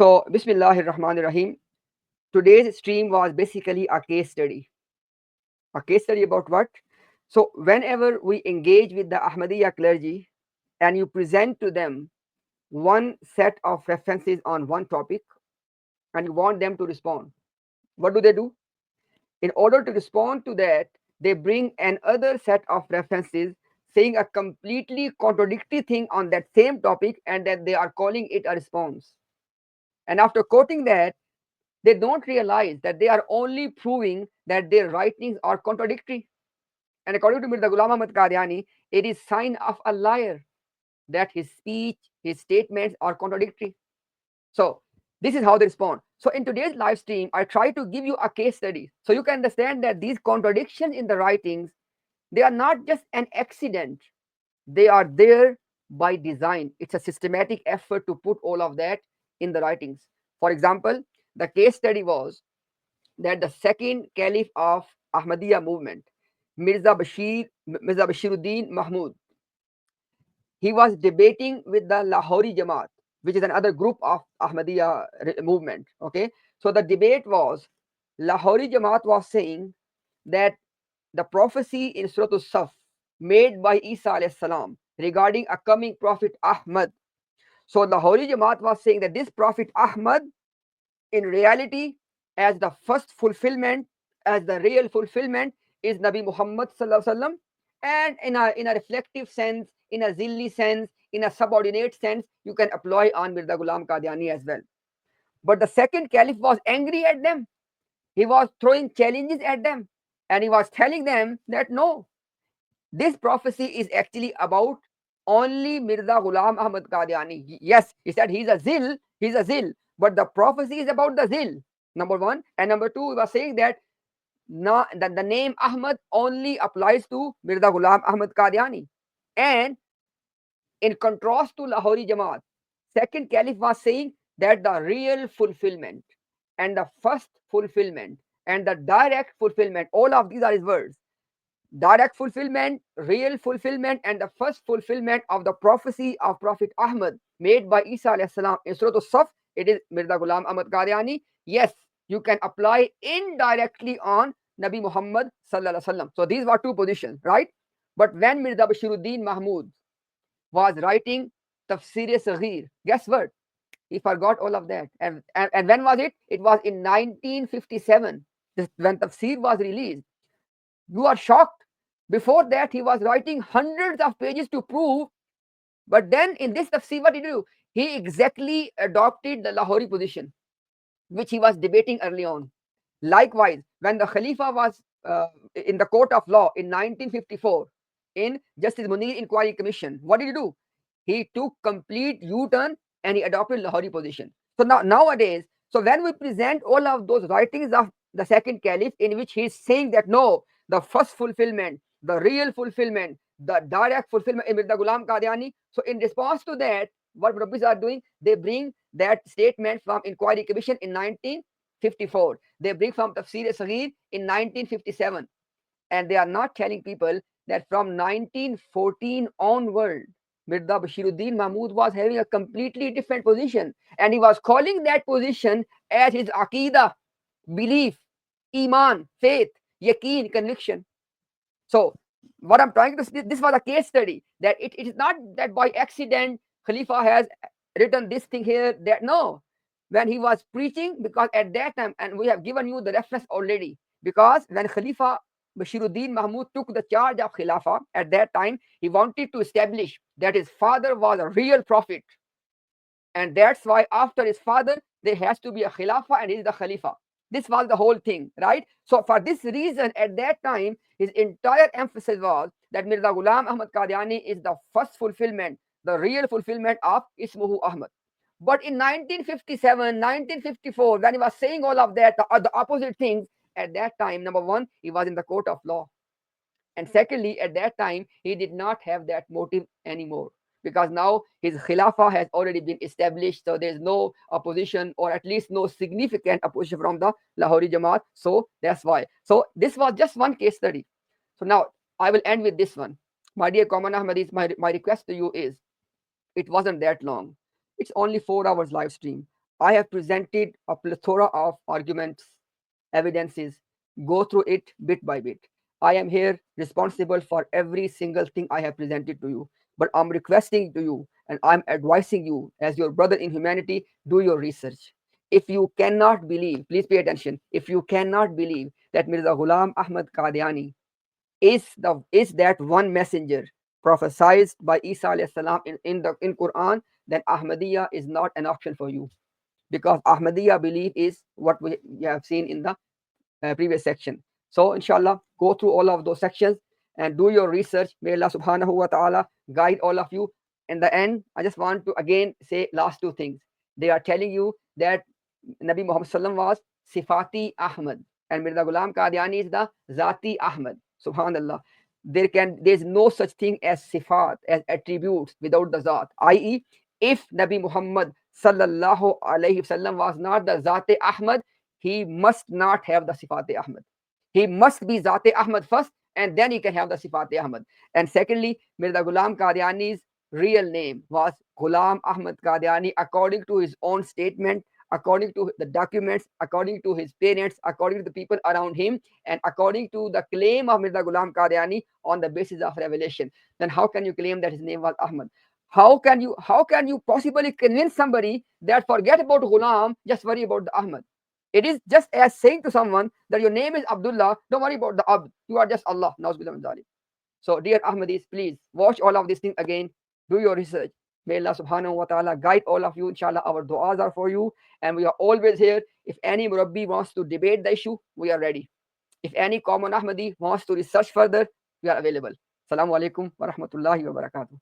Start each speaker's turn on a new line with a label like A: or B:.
A: So, Bismillahir Rahmanir Rahim. Today's stream was basically a case study. A case study about what? So, whenever we engage with the Ahmadiyya clergy and you present to them one set of references on one topic and you want them to respond, what do? In order to respond to that, they bring another set of references saying a completely contradictory thing on that same topic and that they are calling it a response. And after quoting that, they don't realize that they are only proving that their writings are contradictory. And according to Mirza Ghulam Ahmad Qadiani, it is sign of a liar that his speech, his statements are contradictory. So this is how they respond. So in today's live stream, I try to give you a case study so you can understand that these contradictions in the writings, they are not just an accident. They are there by design. It's a systematic effort to put all of that in the writings. For example, the case study was that the second caliph of Ahmadiyya movement, Mirza Bashiruddin Mahmud, he was debating with the Lahori Jamaat, which is another group of Ahmadiyya movement. Okay, so the debate was Lahori Jamaat was saying that the prophecy in Surah Al-Saf made by Isa alayhi salam regarding a coming prophet Ahmad. So the Lahori Jamaat was saying that this prophet Ahmad, in reality, as the first fulfillment, as the real fulfillment, is Nabi Muhammad sallallahu alaihi wasallam, and in a reflective sense, in a zilli sense, in a subordinate sense, you can apply on Mirza Ghulam Qadiani as well. But the second caliph was angry at them. He was throwing challenges at them, and he was telling them that no, this prophecy is actually about only Mirza Ghulam Ahmad Qadiani. Yes, he said he's a zil, but the prophecy is about the zil, number one. And number two, he was saying that, that the name Ahmad only applies to Mirza Ghulam Ahmad Qadiani. And in contrast to Lahori Jamaat, second caliph was saying that the real fulfillment and the first fulfillment and the direct fulfillment, all of these are his words, direct fulfillment, real fulfillment, and the first fulfillment of the prophecy of Prophet Ahmad made by Isa alayhi salam in Surah Al-Saf, it is Mirza Ghulam Ahmad Qadiani. Yes, you can apply indirectly on Nabi Muhammad sallallahu alaihi wasallam. So these were two positions, right? But when Mirza Bashiruddin Mahmud was writing Tafsir Saghir, guess what? He forgot all of that. And when was it? It was in 1957, when Tafsir was released. You are shocked. Before that, he was writing hundreds of pages to prove. But then in this tafsir, what did he do? He exactly adopted the Lahori position, which he was debating early on. Likewise, when the Khalifa was in the court of law in 1954, in Justice Munir Inquiry Commission, what did he do? He took complete U-turn and he adopted Lahori position. So nowadays, so when we present all of those writings of the second caliph, in which he is saying that no, the first fulfillment, the real fulfillment, the direct fulfillment in Mirza Ghulam Qadiani. So in response to that, what Rabbis are doing, they bring that statement from Inquiry Commission in 1954. They bring from Tafsir Saghir in 1957. And they are not telling people that from 1914 onward, Mirza Bashiruddin Mahmud was having a completely different position. And he was calling that position as his aqidah, belief, iman, faith, yaqeen, conviction. So what I'm trying to say, this was a case study that it is not that by accident Khalifa has written this thing here, that no. When he was preaching, because at that time, and we have given you the reference already, because when Khalifa Bashiruddin Mahmud took the charge of Khilafah at that time, he wanted to establish that his father was a real prophet. And that's why after his father, there has to be a Khilafah and he is the Khalifa. This was the whole thing, right? So for this reason, at that time, his entire emphasis was that Mirza Ghulam Ahmad Qadiani is the first fulfillment, the real fulfillment of Ismuhu Ahmad. But in 1957, 1954, when he was saying all of that, the opposite things, at that time, number one, he was in the court of law. And secondly, at that time, he did not have that motive anymore, because now his Khilafah has already been established. So there's no opposition, or at least no significant opposition from the Lahori Jamaat. So that's why. So this was just one case study. So now I will end with this one. My dear common Ahmadis, my request to you is, it wasn't that long. It's only 4 hours live stream. I have presented a plethora of arguments, evidences. Go through it bit by bit. I am here responsible for every single thing I have presented to you. But I'm requesting to you and I'm advising you as your brother in humanity, do your research. If you cannot believe, please pay attention. If you cannot believe that Mirza Ghulam Ahmad Qadiani is that one messenger prophesied by Isa alayhi salam in Quran, then Ahmadiyya is not an option for you, because Ahmadiyya belief is what we have seen in the previous section. So inshallah, go through all of those sections and do your research. May Allah subhanahu wa ta'ala guide all of you. In the end, I just want to again say last two things. They are telling you that Nabi Muhammad sallam was Sifati Ahmad and Mirza Ghulam Qadiani is the Zati Ahmad. Subhanallah. There's no such thing as sifat, as attributes without the Zat. I.e., if Nabi Muhammad sallallahu alayhi wasallam was not the Zati Ahmad, he must not have the Sifat Ahmad. He must be Zat Ahmad first, and then he can have the Sifat Ahmad. And secondly, Mirza Ghulam Qadiani's real name was Ghulam Ahmad Qadiani, according to his own statement, according to the documents, according to his parents, according to the people around him, and according to the claim of Mirza Ghulam Qadiani on the basis of revelation. Then how can you claim that his name was Ahmad? How can you possibly convince somebody that forget about Ghulam, just worry about the Ahmad? It is just as saying to someone that your name is Abdullah, don't worry about the Abd. You are just Allah. So, dear Ahmadis, please watch all of these things again. Do your research. May Allah subhanahu wa ta'ala guide all of you. Inshallah, our du'as are for you. And we are always here. If any Murabbi wants to debate the issue, we are ready. If any common Ahmadi wants to research further, we are available. Assalamu alaikum wa rahmatullahi wa barakatuh.